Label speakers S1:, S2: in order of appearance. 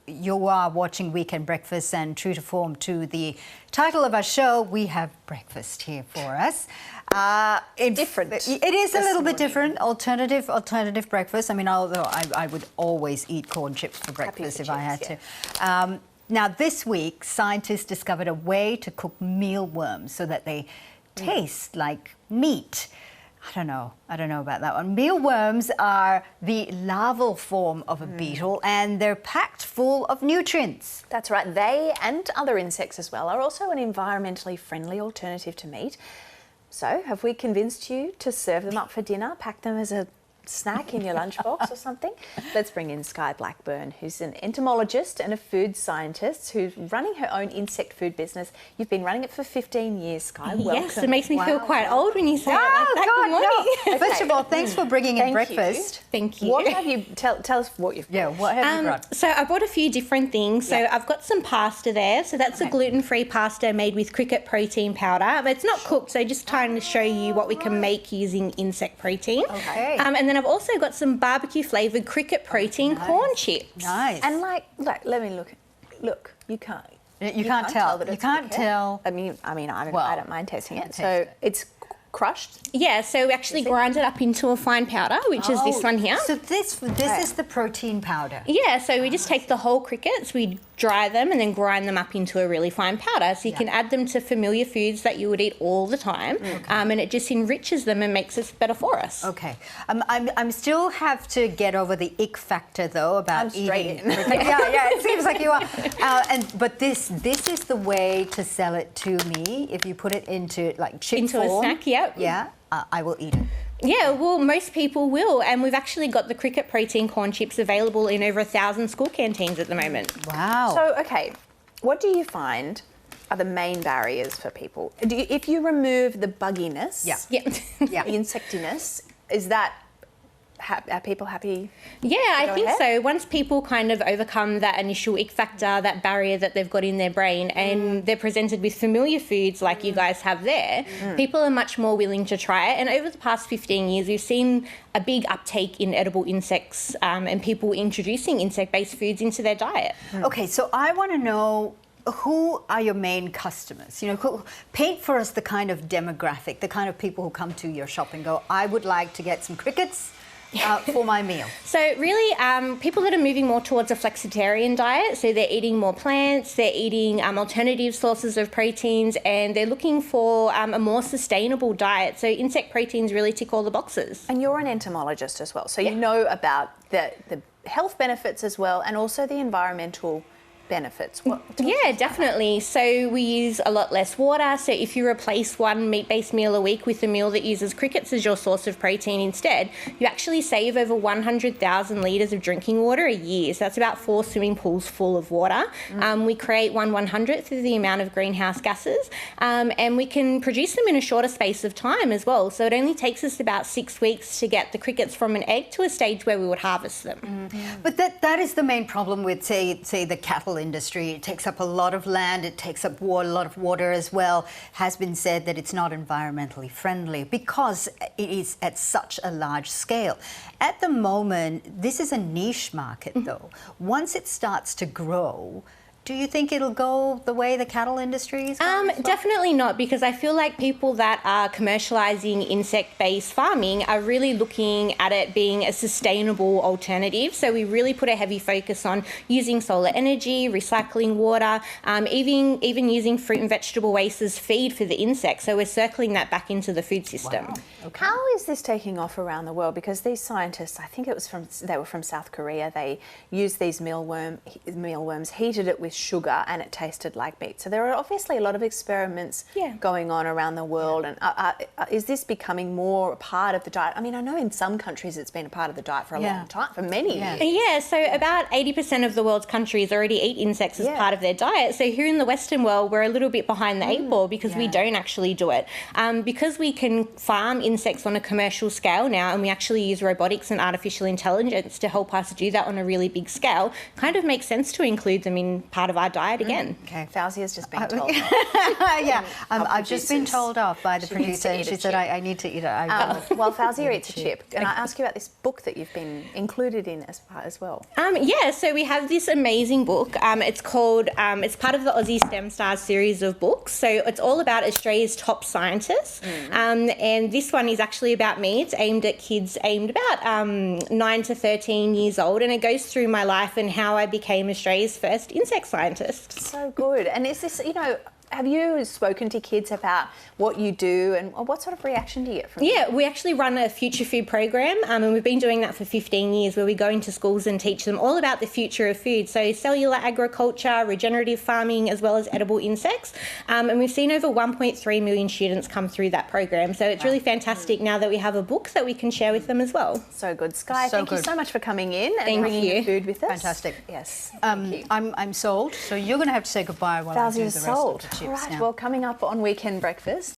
S1: you are watching Weekend Breakfast, and true to form to the title of our show, we have breakfast here for us.
S2: Different.
S1: It is a little bit different. Alternative breakfast. I mean, although I would always eat corn chips for breakfast if I had to. Now, this week, scientists discovered a way to cook mealworms so that they taste like meat. I don't know about that one. Mealworms are the larval form of a beetle, and they're packed full of nutrients.
S2: That's right. They and other insects as well are also an environmentally friendly alternative to meat. So, have we convinced you to serve them up for dinner, pack them as a snack in your lunchbox or something? Let's bring in Skye Blackburn, who's an entomologist and a food scientist who's running her own insect food business. You've been running it for 15 years, Skye. Welcome.
S3: Yes, it makes me feel quite old when you say it like that.
S1: God,
S3: Good morning.
S1: no. First of all, thanks for bringing in breakfast.
S3: Thank you.
S2: What have you, tell us what you've got.
S1: What have you brought?
S3: So I brought a few different things. So I've got some pasta there. So that's a gluten-free pasta made with cricket protein powder. But it's not cooked, so just trying to show you what we can make using insect protein.
S1: Okay.
S3: And then I've also got some barbecue flavoured cricket protein corn chips.
S1: Nice.
S2: And like, let me look. Look, you can't.
S1: You can't tell.
S2: That
S1: You
S2: it's
S1: can't
S2: cricket.
S1: tell.
S2: I mean, I don't mind tasting it.
S1: taste
S2: So
S1: it.
S2: it's crushed.
S3: Yeah, so we actually grind it up into a fine powder, which is this one here.
S1: So this is the protein powder.
S3: Yeah, so we just take the whole crickets, we dry them and then grind them up into a really fine powder. So you can add them to familiar foods that you would eat all the time, and it just enriches them and makes it better for us.
S1: Okay. I'm still have to get over the ick factor though about eating. Yeah, it seems like you are. But this is the way to sell it to me. If you put it into like chip
S3: Into
S1: form,
S3: a snack, yep.
S1: Yeah, I will eat it.
S3: Yeah, well, most people will, and we've actually got the cricket protein corn chips available in over 1,000 school canteens at the moment.
S1: Wow.
S2: So, okay, what do you find are the main barriers for people? If you remove the bugginess,
S3: Yeah.
S2: the insectiness, is that, are people happy?
S3: Yeah, I think
S2: ahead?
S3: so. Once people kind of overcome that initial ick factor, that barrier that they've got in their brain, and they're presented with familiar foods like you guys have there, people are much more willing to try it. And over the past 15 years, we've seen a big uptake in edible insects and people introducing insect-based foods into their diet.
S1: Okay, so I want to know, who are your main customers? You know, paint for us the kind of demographic, the kind of people who come to your shop and go, I would like to get some crickets for my meal.
S3: So really, people that are moving more towards a flexitarian diet, so they're eating more plants, they're eating alternative sources of proteins, and they're looking for a more sustainable diet. So insect proteins really tick all the boxes.
S2: And you're an entomologist as well, so you know about the health benefits as well, and also the environmental benefits.
S3: Yeah, definitely. So we use a lot less water. So if you replace one meat-based meal a week with a meal that uses crickets as your source of protein instead, you actually save over 100,000 litres of drinking water a year. So that's about 4 swimming pools full of water. We create 1/100th of the amount of greenhouse gases, and we can produce them in a shorter space of time as well. So it only takes us about 6 weeks to get the crickets from an egg to a stage where we would harvest them.
S1: But that is the main problem with, say the cattle industry. It takes up a lot of land, it takes up a lot of water as well. Has been said that it's not environmentally friendly because it is at such a large scale. At the moment, this is a niche market though. Once it starts to grow, do you think it'll go the way the cattle industry is going?
S3: Definitely not, because I feel like people that are commercialising insect-based farming are really looking at it being a sustainable alternative. So we really put a heavy focus on using solar energy, recycling water, even using fruit and vegetable waste as feed for the insects. So we're circling that back into the food system.
S1: Wow. Okay.
S2: How is this taking off around the world? Because these scientists, I think they were from South Korea. They used these mealworms, heated it with sugar, and it tasted like meat. So there are obviously a lot of experiments going on around the world. And is this becoming more a part of the diet? I mean, I know in some countries it's been a part of the diet for a long time, for many years.
S3: Yeah, so about 80% of the world's countries already eat insects as part of their diet. So here in the Western world, we're a little bit behind the 8 ball because we don't actually do it. Because we can farm insects on a commercial scale now, and we actually use robotics and artificial intelligence to help us do that on a really big scale, kind of makes sense to include them in part part of our diet again.
S1: Okay.
S2: Fauzia's just been told.
S1: Yeah,
S2: Our
S1: I've just been
S2: producers.
S1: told off by the
S2: She needs
S1: producer,
S2: to
S1: and
S2: eat
S1: she
S2: a
S1: said
S2: chip.
S1: I need to eat it.
S2: Well, Fauzia eats a chip. And I ask you about this book that you've been included in as well.
S3: Yeah, so we have this amazing book. It's called, it's part of the Aussie STEM Stars series of books. So it's all about Australia's top scientists. And this one is actually about me. It's aimed at kids aimed about 9 to 13 years old. And it goes through my life and how I became Australia's first insect scientist.
S2: So good. And is this, have you spoken to kids about what you do and what sort of reaction do you get from them?
S3: Yeah, we actually run a future food program, and we've been doing that for 15 years, where we go into schools and teach them all about the future of food. So cellular agriculture, regenerative farming, as well as edible insects. And we've seen over 1.3 million students come through that program. So it's really fantastic now that we have a book that we can share with them as well.
S2: So good. Sky,
S1: So
S2: thank you
S1: good.
S2: so much for coming in and
S3: Thank
S2: bringing
S3: you.
S2: your food with us.
S1: Fantastic.
S2: Yes. Thank you.
S1: I'm sold, so you're going to have to say goodbye while I do the
S2: Fauzia's
S1: rest
S2: sold.
S1: of the chips
S2: All right.
S1: now.
S2: Well, coming up on Weekend Breakfast,